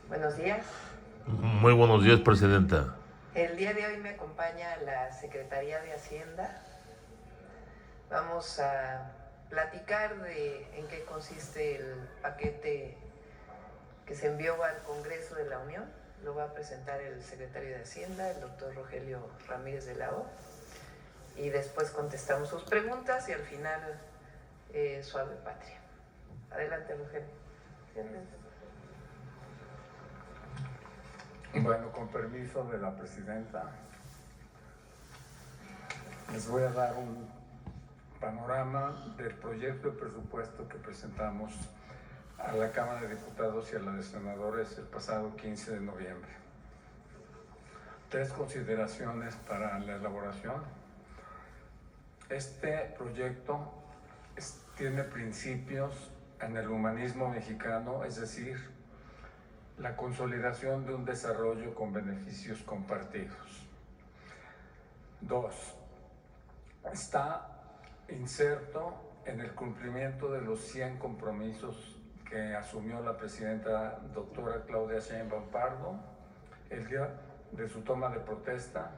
Buenos días. Muy buenos días, Presidenta. El día de hoy me acompaña la Secretaría de Hacienda. Vamos a platicar de en qué consiste el paquete que se envió al Congreso de la Unión. Lo va a presentar el secretario de Hacienda, el doctor Rogelio Ramírez de la O. Y después contestamos sus preguntas y al final suave patria. Adelante, Rogelio. Bueno, con permiso de la presidenta, les voy a dar un panorama del proyecto de presupuesto que presentamos a la Cámara de Diputados y a la de Senadores el pasado 15 de noviembre. 3 consideraciones para la elaboración. Este proyecto tiene principios en el humanismo mexicano, es decir, la consolidación de un desarrollo con beneficios compartidos. 2. Está inserto en el cumplimiento de los 100 compromisos que asumió la presidenta doctora Claudia Sheinbaum Pardo el día de su toma de protesta.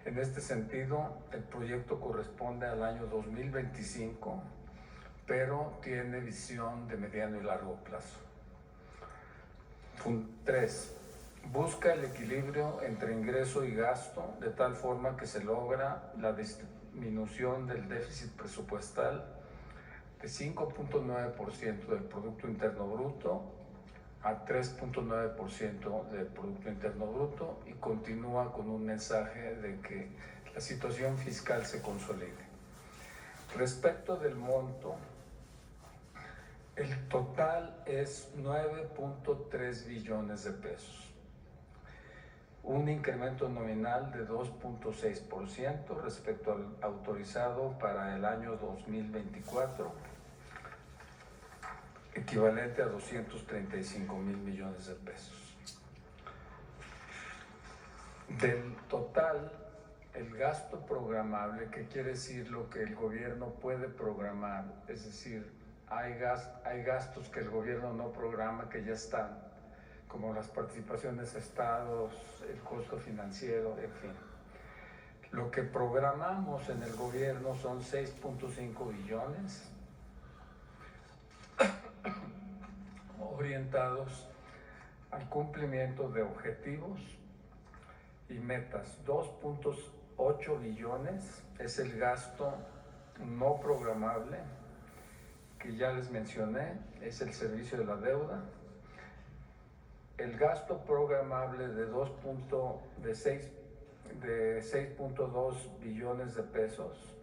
En este sentido, el proyecto corresponde al año 2025, pero tiene visión de mediano y largo plazo. 3. Busca el equilibrio entre ingreso y gasto de tal forma que se logra la disminución del déficit presupuestal de 5.9% del Producto Interno Bruto a 3.9% del Producto Interno Bruto y continúa con un mensaje de que la situación fiscal se consolide. Respecto del monto, el total es 9.3 billones de pesos, un incremento nominal de 2.6% respecto al autorizado para el año 2024, equivalente a 235,000 millones de pesos. Del total, el gasto programable, que quiere decir lo que el gobierno puede programar, es decir, hay gastos que el gobierno no programa que ya están, como las participaciones de estados, el costo financiero, en fin. Lo que programamos en el gobierno son 6.5 billones orientados al cumplimiento de objetivos y metas. 2.8 billones es el gasto no programable, que ya les mencioné, es el servicio de la deuda. El gasto programable de 6.2 billones de pesos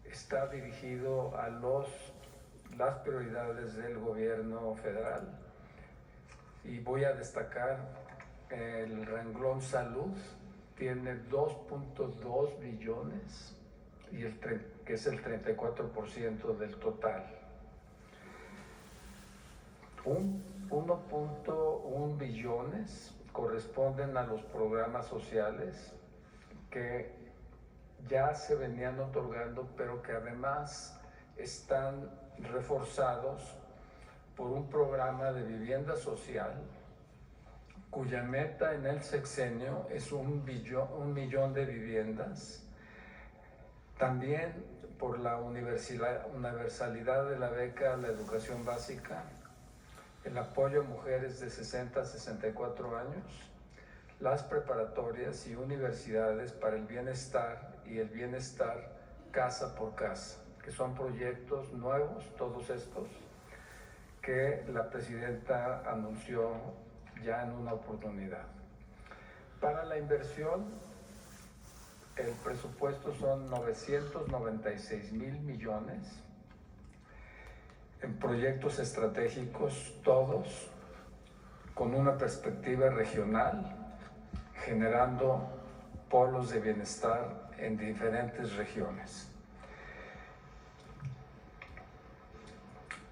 está dirigido a las prioridades del gobierno federal, y voy a destacar el renglón salud, tiene 2.2 billones y que es el 34% del total. 1.1 billones corresponden a los programas sociales que ya se venían otorgando, pero que además están reforzados por un programa de vivienda social cuya meta en el sexenio es un millón de viviendas. También por la universalidad de la beca a la educación básica, el apoyo a mujeres de 60 a 64 años, las preparatorias y universidades para el bienestar y el bienestar casa por casa, que son proyectos nuevos, todos estos, que la presidenta anunció ya en una oportunidad. Para la inversión, el presupuesto son 996,000 millones en proyectos estratégicos, todos con una perspectiva regional, generando polos de bienestar en diferentes regiones.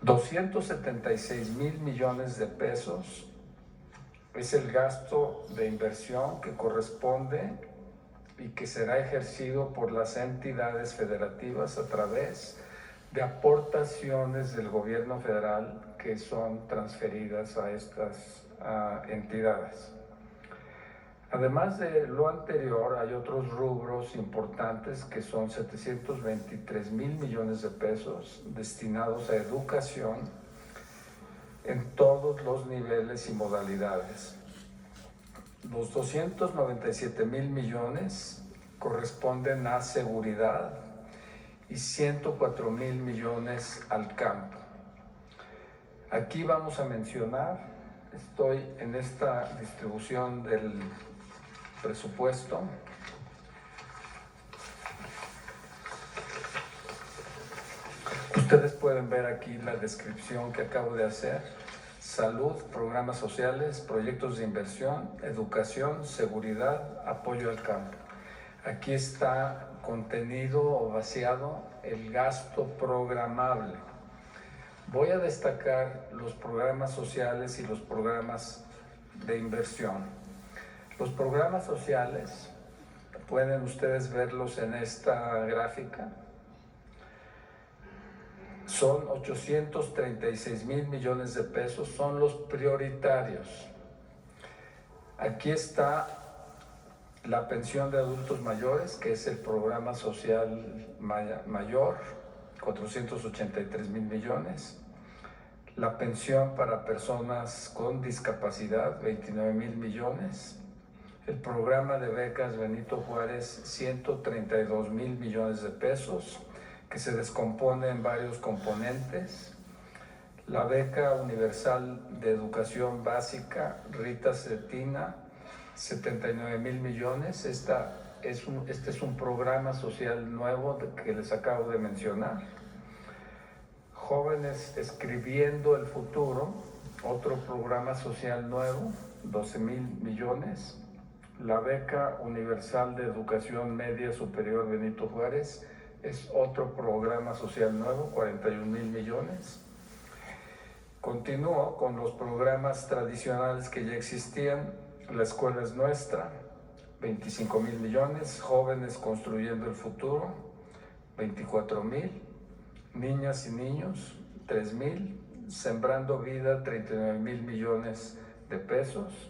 276,000 millones de pesos es el gasto de inversión que corresponde y que será ejercido por las entidades federativas a través de aportaciones del gobierno federal que son transferidas a entidades. Además de lo anterior, hay otros rubros importantes que son 723,000 millones de pesos destinados a educación en todos los niveles y modalidades. Los 297,000 millones corresponden a seguridad y 104,000 millones al campo. Aquí vamos a mencionar, estoy en esta distribución del presupuesto. Ustedes pueden ver aquí la descripción que acabo de hacer: salud, programas sociales, proyectos de inversión, educación, seguridad, apoyo al campo. Aquí está contenido o vaciado el gasto programable. Voy a destacar los programas sociales y los programas de inversión. Los programas sociales, pueden ustedes verlos en esta gráfica, son 836,000 millones de pesos, son los prioritarios. Aquí está la pensión de adultos mayores, que es el programa social mayor, 483,000 millones. La pensión para personas con discapacidad, 29,000 millones. El programa de becas Benito Juárez, 132,000 millones de pesos, que se descompone en varios componentes. La beca universal de educación básica, Rita Cetina, 79,000 millones. Este es un programa social nuevo que les acabo de mencionar. Jóvenes escribiendo el futuro, otro programa social nuevo, 12,000 millones. La beca universal de educación media superior Benito Juárez es otro programa social nuevo, 41,000 millones. Continúo con los programas tradicionales que ya existían. La escuela es nuestra, 25,000 millones. Jóvenes construyendo el futuro, 24,000. Niñas y niños, 3,000. Sembrando vida, 39,000 millones de pesos.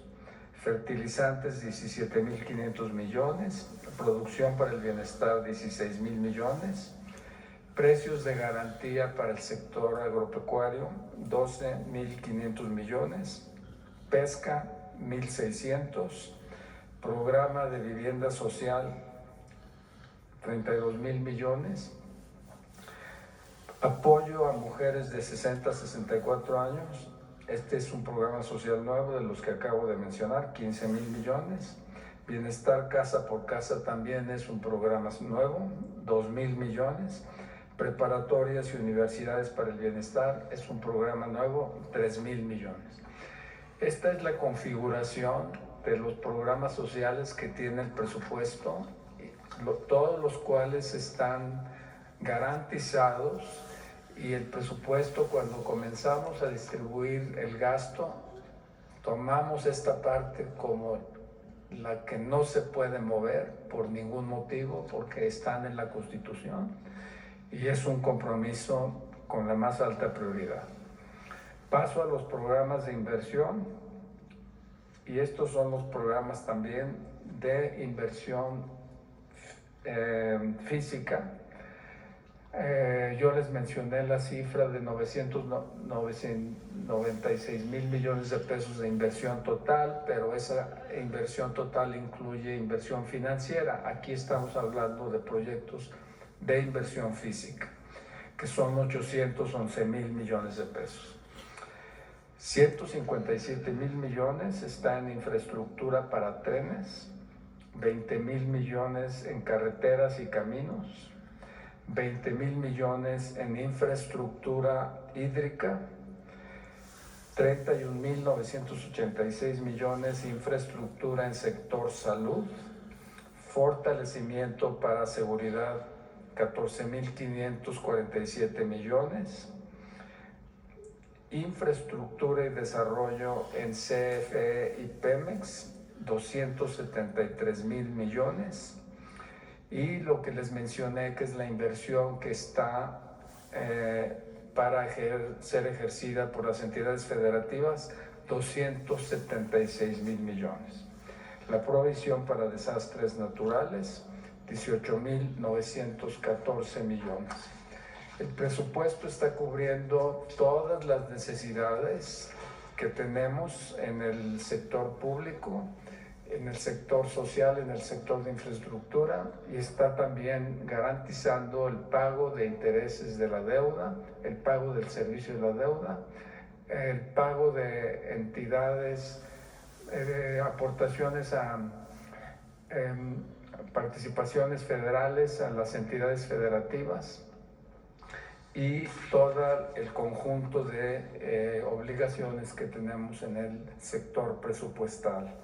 Fertilizantes, 17,500 millones. Producción para el bienestar, 16,000 millones. Precios de garantía para el sector agropecuario, 12,500 millones. Pesca, 1,600. Programa de vivienda social, 32,000 millones. Apoyo a mujeres de 60 a 64 años. Este es un programa social nuevo de los que acabo de mencionar, 15,000 millones. Bienestar casa por casa también es un programa nuevo, 2,000 millones. Preparatorias y universidades para el bienestar es un programa nuevo, 3,000 millones. Esta es la configuración de los programas sociales que tiene el presupuesto, todos los cuales están garantizados. Y el presupuesto, cuando comenzamos a distribuir el gasto, tomamos esta parte como la que no se puede mover por ningún motivo, porque están en la Constitución, y es un compromiso con la más alta prioridad. Paso a los programas de inversión, y estos son los programas también de inversión física. Yo les mencioné la cifra de 996,000 millones de pesos de inversión total, pero esa inversión total incluye inversión financiera. Aquí estamos hablando de proyectos de inversión física, que son 811,000 millones de pesos. 157,000 millones está en infraestructura para trenes, 20,000 millones en carreteras y caminos, 20,000 millones en infraestructura hídrica, 31,986 millones infraestructura en sector salud, fortalecimiento para seguridad, 14,547 millones, infraestructura y desarrollo en CFE y Pemex, 273,000 millones. Y lo que les mencioné, que es la inversión que está para ser ejercida por las entidades federativas, 276,000 millones. La provisión para desastres naturales, 18,914 millones. El presupuesto está cubriendo todas las necesidades que tenemos en el sector público, en el sector social, en el sector de infraestructura, y está también garantizando el pago de intereses de la deuda, el pago del servicio de la deuda, el pago de entidades, aportaciones a participaciones federales a las entidades federativas y todo el conjunto de obligaciones que tenemos en el sector presupuestal.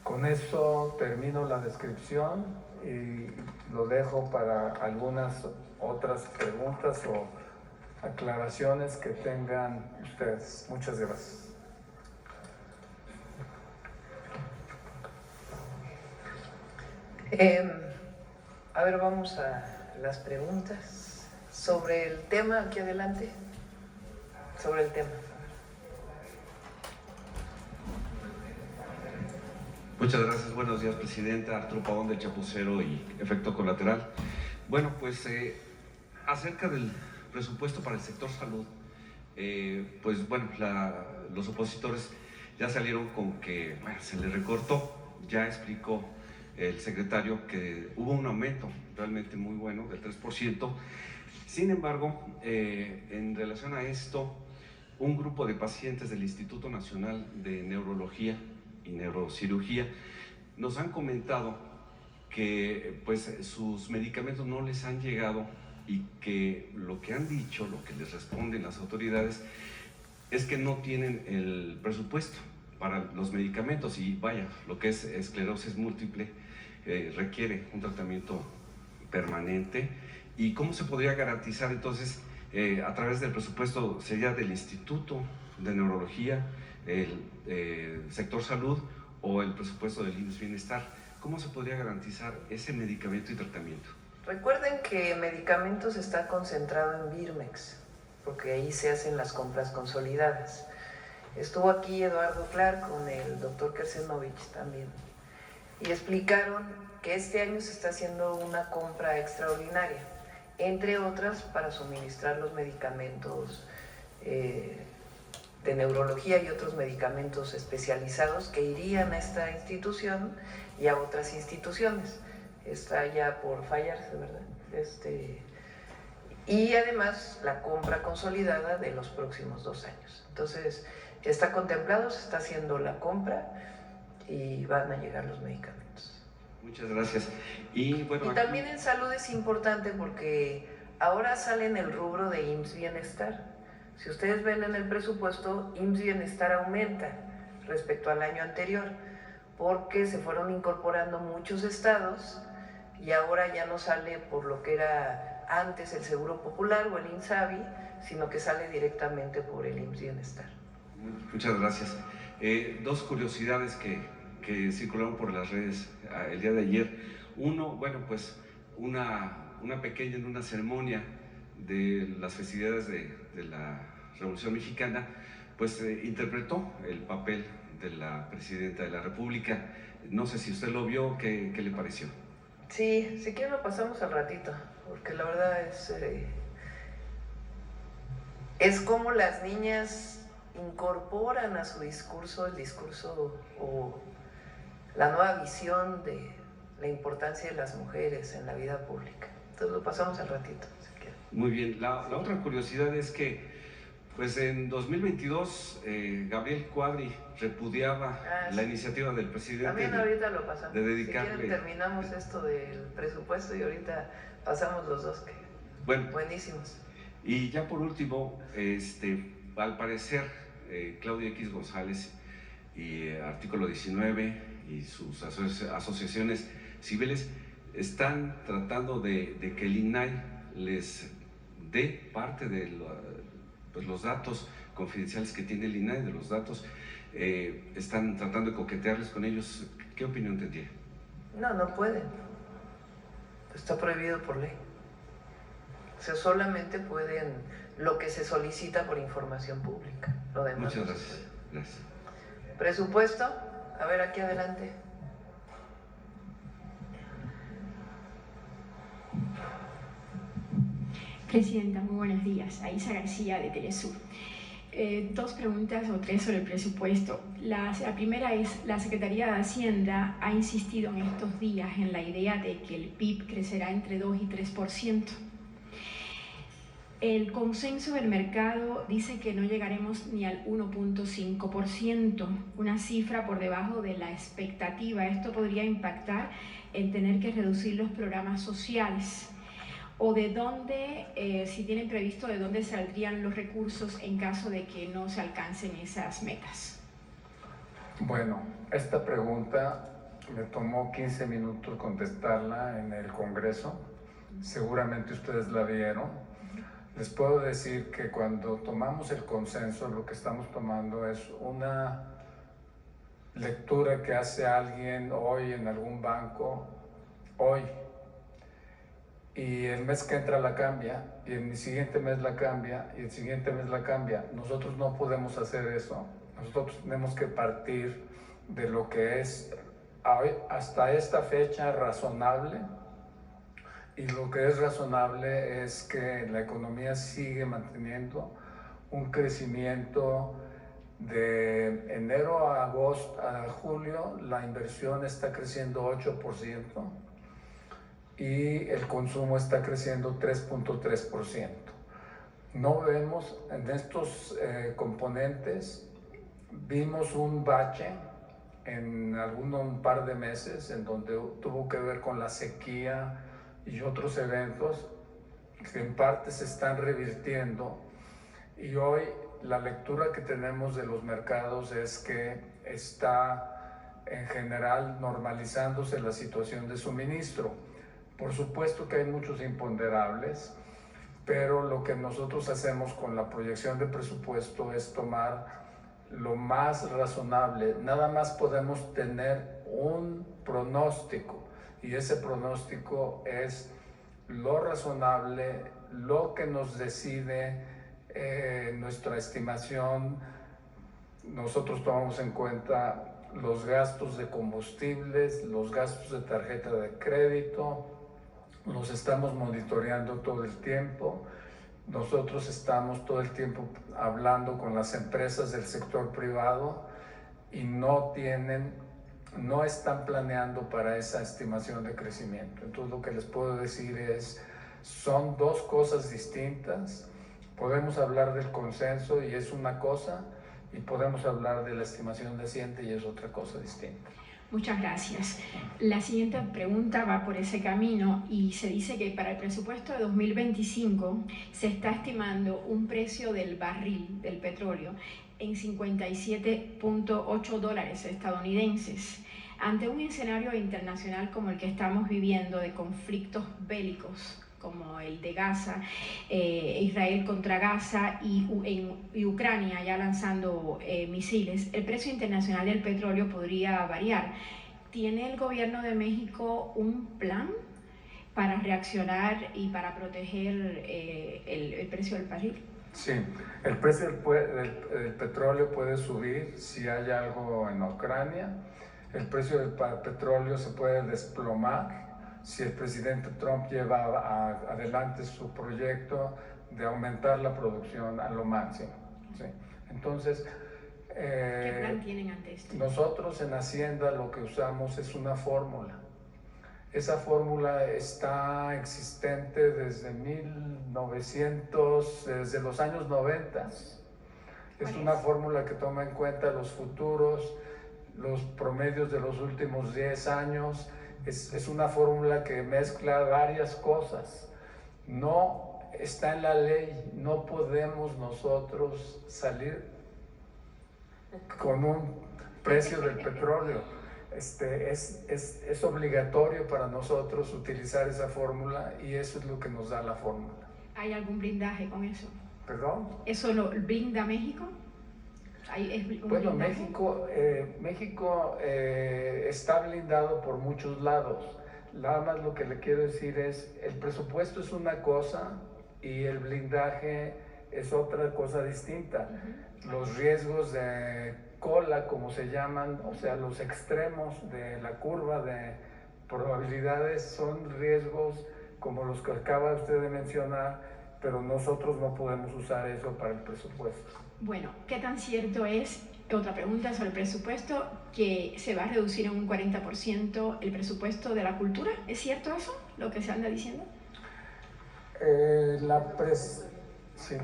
Con eso termino la descripción y lo dejo para algunas otras preguntas o aclaraciones que tengan ustedes. Muchas gracias. A ver, vamos a las preguntas sobre el tema aquí adelante. Sobre el tema. Muchas gracias. Buenos días, Presidenta. Arturo Pavón del Chapucero y Efecto Colateral. Bueno, pues acerca del presupuesto para el sector salud, pues bueno, los opositores ya salieron con que se le recortó. Ya explicó el secretario que hubo un aumento realmente muy bueno del 3%. Sin embargo, en relación a esto, un grupo de pacientes del Instituto Nacional de Neurología y Neurocirugía nos han comentado que pues sus medicamentos no les han llegado y que lo que han dicho, lo que les responden las autoridades es que no tienen el presupuesto para los medicamentos y vaya, lo que es esclerosis múltiple requiere un tratamiento permanente. ¿Y cómo se podría garantizar entonces a través del presupuesto? ¿Sería del Instituto de Neurología, el sector salud o el presupuesto del IMSS Bienestar? ¿Cómo se podría garantizar ese medicamento y tratamiento? Recuerden que medicamentos está concentrado en Birmex, porque ahí se hacen las compras consolidadas. Estuvo aquí Eduardo Clark con el doctor Kersenovich también, y explicaron que este año se está haciendo una compra extraordinaria, entre otras para suministrar los medicamentos de neurología y otros medicamentos especializados que irían a esta institución y a otras instituciones. Está ya por fallarse, ¿verdad? Y además la compra consolidada de los próximos 2 años. Entonces, está contemplado, se está haciendo la compra y van a llegar los medicamentos. Muchas gracias. Y, bueno, y también en salud es importante porque ahora sale en el rubro de IMSS Bienestar. Si ustedes ven en el presupuesto, IMSS Bienestar aumenta respecto al año anterior porque se fueron incorporando muchos estados y ahora ya no sale por lo que era antes el Seguro Popular o el INSABI, sino que sale directamente por el IMSS Bienestar. Muchas gracias. 2 curiosidades que circularon por las redes el día de ayer. Uno, bueno, pues una pequeña en una ceremonia de las festividades de la Revolución Mexicana, pues interpretó el papel de la Presidenta de la República. No sé si usted lo vio, ¿qué le pareció? Sí, si quieren lo pasamos al ratito, porque la verdad es como las niñas incorporan a su discurso el discurso o la nueva visión de la importancia de las mujeres en la vida pública. Entonces lo pasamos al ratito, si quieren. Muy bien. La otra curiosidad es que pues en 2022 Gabriel Cuadri repudiaba la iniciativa del presidente. También ahorita lo pasamos. De dedicarle... Si quieren terminamos esto del presupuesto y ahorita pasamos los dos que buenísimos. Y ya por último, al parecer Claudia X González y Artículo 19 y sus asociaciones civiles están tratando de que el INAI les dé parte de los datos confidenciales que tiene el INAI, de los datos, están tratando de coquetearles con ellos. ¿Qué opinión tendría? No pueden. Está prohibido por ley. O sea, solamente pueden lo que se solicita por información pública. Lo demás Muchas no gracias. Gracias. Presupuesto, a ver aquí adelante. Presidenta, muy buenos días. Aisa García de Telesur. Dos preguntas o tres sobre el presupuesto. La primera es, la Secretaría de Hacienda ha insistido en estos días en la idea de que el PIB crecerá entre 2 y 3%. El consenso del mercado dice que no llegaremos ni al 1.5%, una cifra por debajo de la expectativa. Esto podría impactar en tener que reducir los programas sociales. ¿O de dónde, si tienen previsto, de dónde saldrían los recursos en caso de que no se alcancen esas metas? Bueno, esta pregunta me tomó 15 minutos contestarla en el Congreso. Seguramente ustedes la vieron. Les puedo decir que cuando tomamos el consenso, lo que estamos tomando es una lectura que hace alguien hoy en algún banco, hoy. Y el mes que entra la cambia, y el siguiente mes la cambia, y el siguiente mes la cambia. Nosotros no podemos hacer eso. Nosotros tenemos que partir de lo que es hasta esta fecha razonable. Y lo que es razonable es que la economía sigue manteniendo un crecimiento de enero a agosto, a julio. La inversión está creciendo 8%. Y el consumo está creciendo 3.3%. No vemos en estos componentes, vimos un bache en un par de meses en donde tuvo que ver con la sequía y otros eventos que en parte se están revirtiendo, y hoy la lectura que tenemos de los mercados es que está en general normalizándose la situación de suministro. Por supuesto que hay muchos imponderables, pero lo que nosotros hacemos con la proyección de presupuesto es tomar lo más razonable. Nada más podemos tener un pronóstico, y ese pronóstico es lo razonable, lo que nos decide nuestra estimación. Nosotros tomamos en cuenta los gastos de combustibles, los gastos de tarjeta de crédito, los estamos monitoreando todo el tiempo. Nosotros estamos todo el tiempo hablando con las empresas del sector privado y no están planeando para esa estimación de crecimiento. Entonces lo que les puedo decir es, son dos cosas distintas. Podemos hablar del consenso y es una cosa, y podemos hablar de la estimación de Hacienda y es otra cosa distinta. Muchas gracias. La siguiente pregunta va por ese camino y se dice que para el presupuesto de 2025 se está estimando un precio del barril del petróleo en $57.8 estadounidenses. Ante un escenario internacional como el que estamos viviendo de conflictos bélicos como el de Gaza, Israel contra Gaza y Ucrania ya lanzando misiles, el precio internacional del petróleo podría variar. ¿Tiene el gobierno de México un plan para reaccionar y para proteger el precio del barril? Sí, el precio del petróleo puede subir si hay algo en Ucrania. El precio del petróleo se puede desplomar si el presidente Trump lleva adelante su proyecto de aumentar la producción a lo máximo. ¿Sí? Entonces, ¿qué plan tienen ante esto? Nosotros en Hacienda lo que usamos es una fórmula. Esa fórmula está existente desde desde los años 90. Es una fórmula que toma en cuenta los futuros, los promedios de los últimos 10 años. Es una fórmula que mezcla varias cosas. No está en la ley, no podemos nosotros salir con un precio del petróleo. Es obligatorio para nosotros utilizar esa fórmula y eso es lo que nos da la fórmula. ¿Hay algún blindaje con eso? ¿Perdón? ¿Eso lo blinda México? Bueno, México está blindado por muchos lados. Nada más lo que le quiero decir es, el presupuesto es una cosa y el blindaje es otra cosa distinta. Los riesgos de cola, como se llaman, o sea, los extremos de la curva de probabilidades son riesgos como los que acaba usted de mencionar, pero nosotros no podemos usar eso para el presupuesto. Bueno, ¿qué tan cierto es, otra pregunta sobre el presupuesto, que se va a reducir en un 40% el presupuesto de la cultura? ¿Es cierto eso, lo que se anda diciendo? Sí.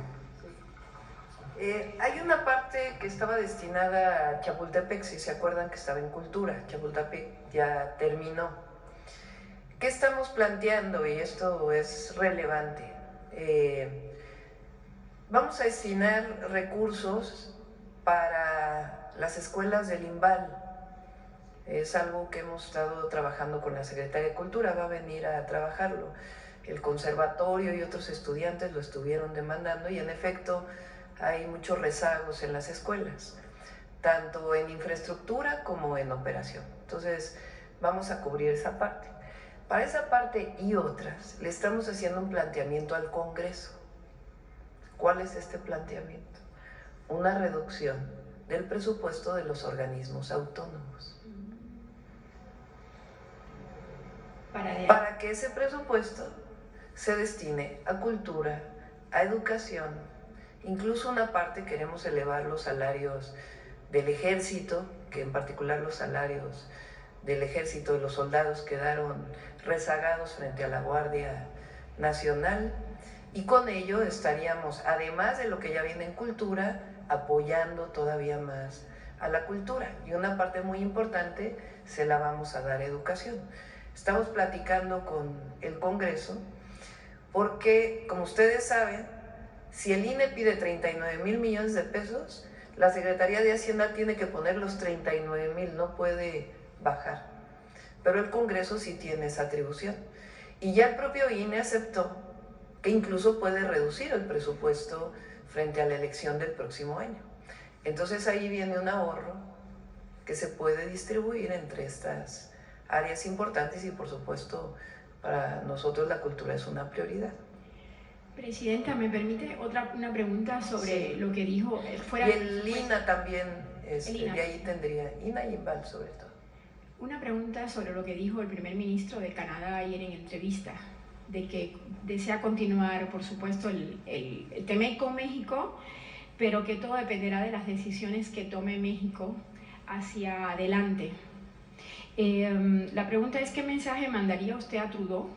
Hay una parte que estaba destinada a Chapultepec, si se acuerdan que estaba en cultura. Chapultepec ya terminó. ¿Qué estamos planteando? Y esto es relevante. Vamos a destinar recursos para las escuelas del INVAL. Es algo que hemos estado trabajando con la Secretaría de Cultura, va a venir a trabajarlo. El conservatorio y otros estudiantes lo estuvieron demandando y en efecto hay muchos rezagos en las escuelas, tanto en infraestructura como en operación. Entonces vamos a cubrir esa parte. Para esa parte y otras le estamos haciendo un planteamiento al Congreso. ¿Cuál es este planteamiento? Una reducción del presupuesto de los organismos autónomos. Para que ese presupuesto se destine a cultura, a educación, incluso una parte queremos elevar los salarios del ejército, que en particular los salarios del ejército de los soldados quedaron rezagados frente a la Guardia Nacional, y con ello estaríamos, además de lo que ya viene en cultura, apoyando todavía más a la cultura, y una parte muy importante se la vamos a dar a educación. Estamos platicando con el Congreso porque, como ustedes saben, si el INE pide 39,000 millones de pesos, la Secretaría de Hacienda tiene que poner los 39,000, no puede bajar. Pero el Congreso sí tiene esa atribución. Y ya el propio INE aceptó que incluso puede reducir el presupuesto frente a la elección del próximo año. Entonces ahí viene un ahorro que se puede distribuir entre estas áreas importantes y, por supuesto, para nosotros la cultura es una prioridad. Presidenta, ¿me permite una pregunta sobre lo que dijo? Y el INA también, de ahí tendría, INA y INVAL sobre todo. Una pregunta sobre lo que dijo el primer ministro de Canadá ayer en entrevista, de que desea continuar, por supuesto, el TEMEC con México, pero que todo dependerá de las decisiones que tome México hacia adelante. La pregunta es, ¿qué mensaje mandaría usted a Trudeau?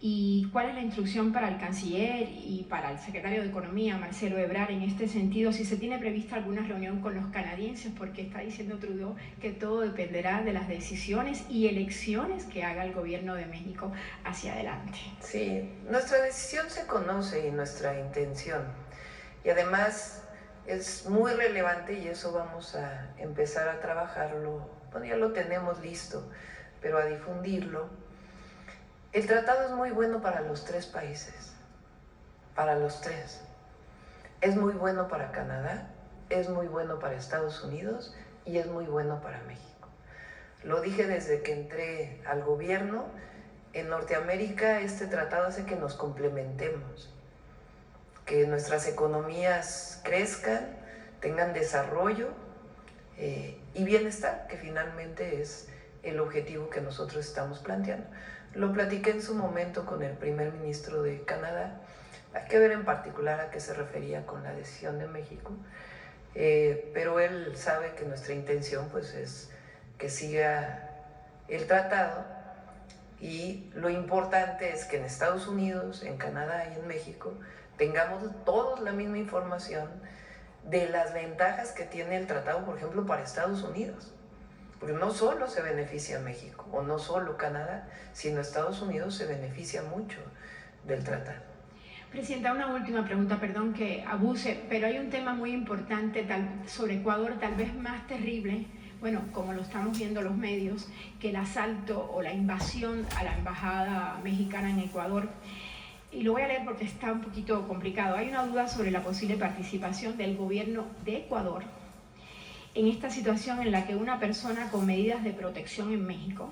¿Y cuál es la instrucción para el canciller y para el secretario de Economía, Marcelo Ebrard, en este sentido? Si se tiene prevista alguna reunión con los canadienses, porque está diciendo Trudeau que todo dependerá de las decisiones y elecciones que haga el gobierno de México hacia adelante. Sí, nuestra decisión se conoce y nuestra intención. Y además es muy relevante y eso vamos a empezar a trabajarlo. Bueno, ya lo tenemos listo, pero a difundirlo. El tratado es muy bueno para los tres países, para los tres. Es muy bueno para Canadá, es muy bueno para Estados Unidos y es muy bueno para México. Lo dije desde que entré al gobierno. En Norteamérica este tratado hace que nos complementemos, que nuestras economías crezcan, tengan desarrollo y bienestar, que finalmente es el objetivo que nosotros estamos planteando. Lo platiqué en su momento con el primer ministro de Canadá. Hay que ver en particular a qué se refería con la decisión de México, pero él sabe que nuestra intención pues, es que siga el tratado, y lo importante es que en Estados Unidos, en Canadá y en México tengamos todos la misma información de las ventajas que tiene el tratado, por ejemplo, para Estados Unidos. Porque no solo se beneficia México, o no solo Canadá, sino Estados Unidos se beneficia mucho del tratado. Presidenta, una última pregunta, perdón que abuse, pero hay un tema muy importante sobre Ecuador, tal vez más terrible, bueno, como lo estamos viendo los medios, que el asalto o la invasión a la embajada mexicana en Ecuador. Y lo voy a leer porque está un poquito complicado. Hay una duda sobre la posible participación del gobierno de Ecuador en esta situación en la que una persona con medidas de protección en México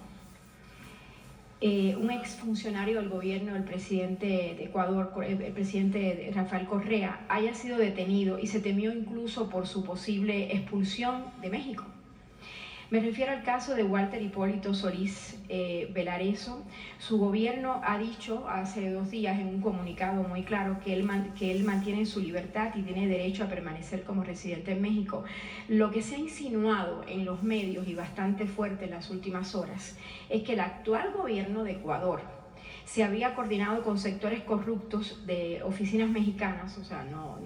un exfuncionario del gobierno del presidente de Ecuador, el presidente Rafael Correa, haya sido detenido y se temió incluso por su posible expulsión de México. Me refiero al caso de Walter Hipólito Solís Velareso. Su gobierno ha dicho hace 2 días en un comunicado muy claro que él mantiene su libertad y tiene derecho a permanecer como residente en México. Lo que se ha insinuado en los medios y bastante fuerte en las últimas horas es que el actual gobierno de Ecuador se había coordinado con sectores corruptos de oficinas mexicanas, o sea, no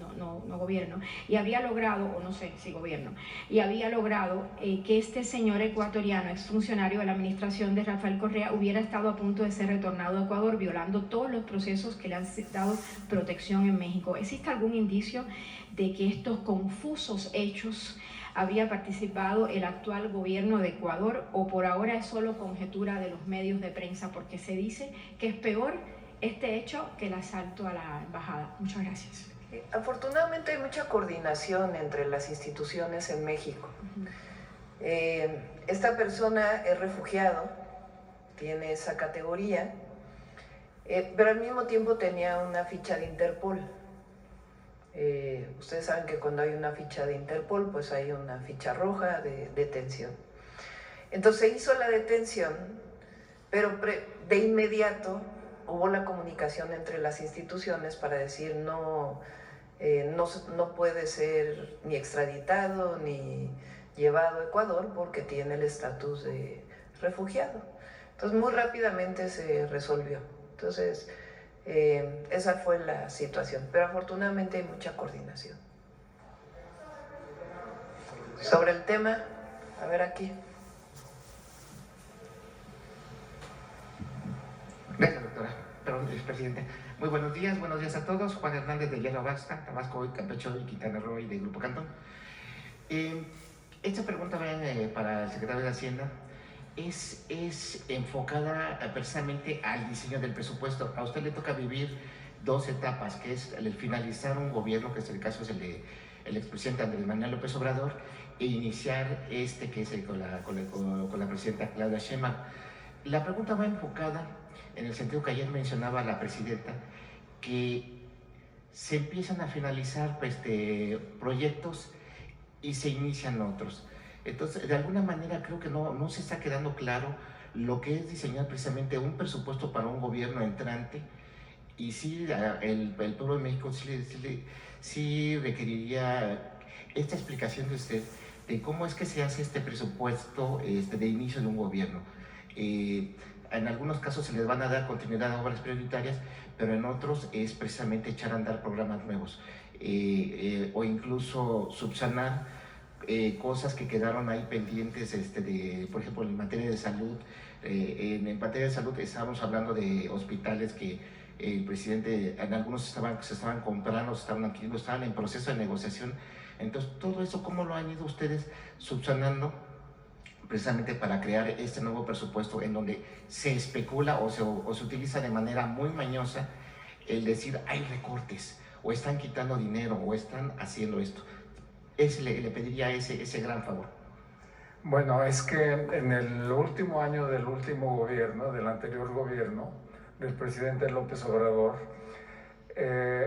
gobierno, y había logrado, o no sé si gobierno, y había logrado que este señor ecuatoriano, exfuncionario de la administración de Rafael Correa, hubiera estado a punto de ser retornado a Ecuador, violando todos los procesos que le han dado protección en México. ¿Existe algún indicio de que estos confusos hechos habría participado el actual gobierno de Ecuador, o por ahora es solo conjetura de los medios de prensa, porque se dice que es peor este hecho que el asalto a la embajada? Muchas gracias. Afortunadamente hay mucha coordinación entre las instituciones en México. Esta persona es refugiado, tiene esa categoría, pero al mismo tiempo tenía una ficha de Interpol. Ustedes saben que cuando hay una ficha de Interpol, pues hay una ficha roja de detención. Entonces se hizo la detención, pero de inmediato hubo la comunicación entre las instituciones para decir no puede ser ni extraditado ni llevado a Ecuador porque tiene el estatus de refugiado. Entonces muy rápidamente se resolvió. Entonces esa fue la situación, pero afortunadamente hay mucha coordinación. Sobre el tema, a ver aquí. Gracias, doctora. Perdón, presidente. Muy buenos días a todos. Juan Hernández de Hierro Vasca, Tabasco, Campeche y Quintana Roo y de Grupo Cantón. Esta pregunta para el secretario de Hacienda es enfocada precisamente al diseño del presupuesto. A usted le toca vivir 2 etapas, que es el finalizar un gobierno, que es el caso del expresidente Andrés Manuel López Obrador, e iniciar que es con la presidenta Claudia Sheinbaum. La pregunta va enfocada en el sentido que ayer mencionaba la presidenta, que se empiezan a finalizar proyectos y se inician otros. Entonces, de alguna manera creo que no se está quedando claro lo que es diseñar precisamente un presupuesto para un gobierno entrante, y sí, el pueblo de México sí requeriría esta explicación de usted de cómo es que se hace este presupuesto de inicio de un gobierno. En algunos casos se les van a dar continuidad a obras prioritarias, pero en otros es precisamente echar a andar programas nuevos, o incluso subsanar cosas que quedaron ahí pendientes, por ejemplo, en materia de salud. En materia de salud estábamos hablando de hospitales que el presidente, en algunos se estaban comprando, se estaban adquiriendo, estaban en proceso de negociación. Entonces, todo eso, ¿cómo lo han ido ustedes subsanando precisamente para crear este nuevo presupuesto en donde se especula o se utiliza de manera muy mañosa el decir hay recortes, o están quitando dinero, o están haciendo esto? Le pediría ese gran favor. Bueno, es que en el último año del último gobierno, del anterior gobierno, del presidente López Obrador,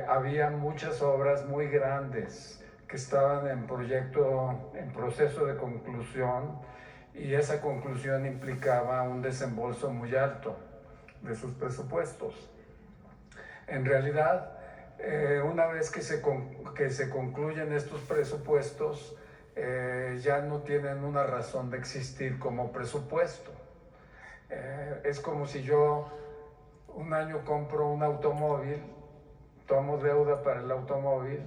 había muchas obras muy grandes que estaban en proceso de conclusión, y esa conclusión implicaba un desembolso muy alto de sus presupuestos. En realidad, una vez que se concluyen estos presupuestos, ya no tienen una razón de existir como presupuesto. Es como si yo un año compro un automóvil, tomo deuda para el automóvil,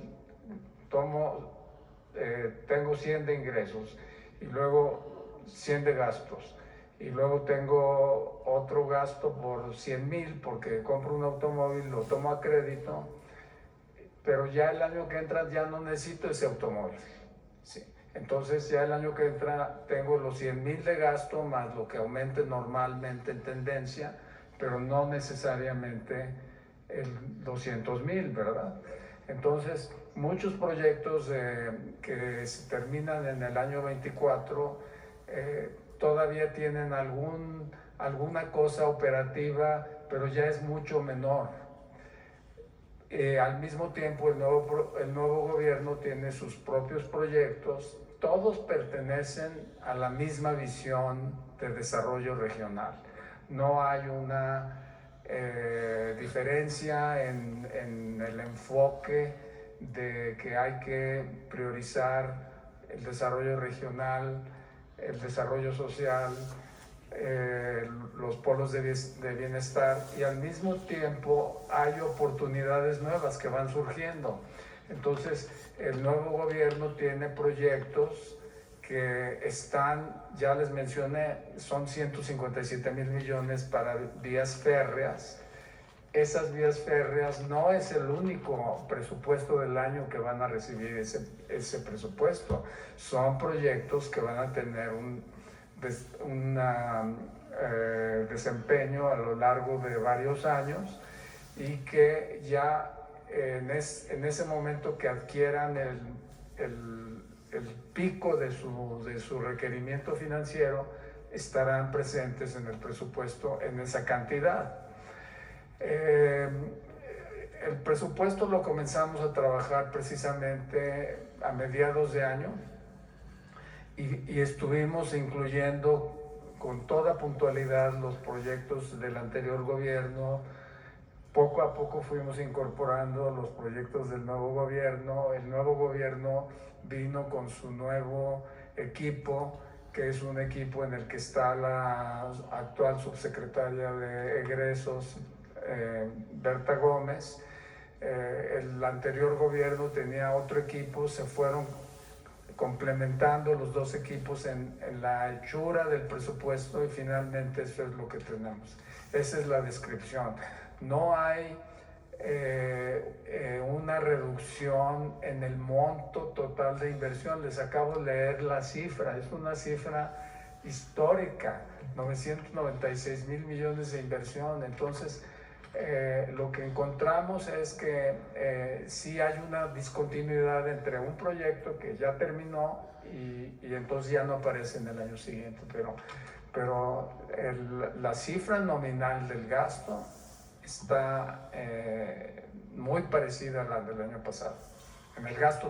tengo 100 de ingresos y luego 100 de gastos, y luego tengo otro gasto por 100,000 porque compro un automóvil, lo tomo a crédito, pero ya el año que entra ya no necesito ese automóvil. Sí. Entonces ya el año que entra tengo los 100,000 de gasto más lo que aumente normalmente en tendencia, pero no necesariamente el 200,000, ¿verdad? Entonces muchos proyectos que se terminan en el año 24 todavía tienen alguna cosa operativa, pero ya es mucho menor. Al mismo tiempo, el nuevo gobierno tiene sus propios proyectos, todos pertenecen a la misma visión de desarrollo regional. No hay una diferencia en el enfoque de que hay que priorizar el desarrollo regional, el desarrollo social, los polos de bienestar, y al mismo tiempo hay oportunidades nuevas que van surgiendo. Entonces, el nuevo gobierno tiene proyectos que están, ya les mencioné, son 157,000 millones para vías férreas. Esas vías férreas no es el único presupuesto del año que van a recibir ese presupuesto. Son proyectos que van a tener un desempeño a lo largo de varios años, y que ya en ese momento que adquieran el pico de su requerimiento financiero, estarán presentes en el presupuesto en esa cantidad. El presupuesto lo comenzamos a trabajar precisamente a mediados de año, y estuvimos incluyendo con toda puntualidad los proyectos del anterior gobierno. Poco a poco fuimos incorporando los proyectos del nuevo gobierno. El nuevo gobierno vino con su nuevo equipo, que es un equipo en el que está la actual subsecretaria de Egresos, Berta Gómez. El anterior gobierno tenía otro equipo, se fueron complementando los dos equipos en la hechura del presupuesto, y finalmente eso es lo que tenemos. Esa es la descripción. No hay una reducción en el monto total de inversión. Les acabo de leer la cifra, es una cifra histórica, 996,000 millones de inversión. Entonces, lo que encontramos es que sí hay una discontinuidad entre un proyecto que ya terminó y entonces ya no aparece en el año siguiente, pero la cifra nominal del gasto está muy parecida a la del año pasado. En el gasto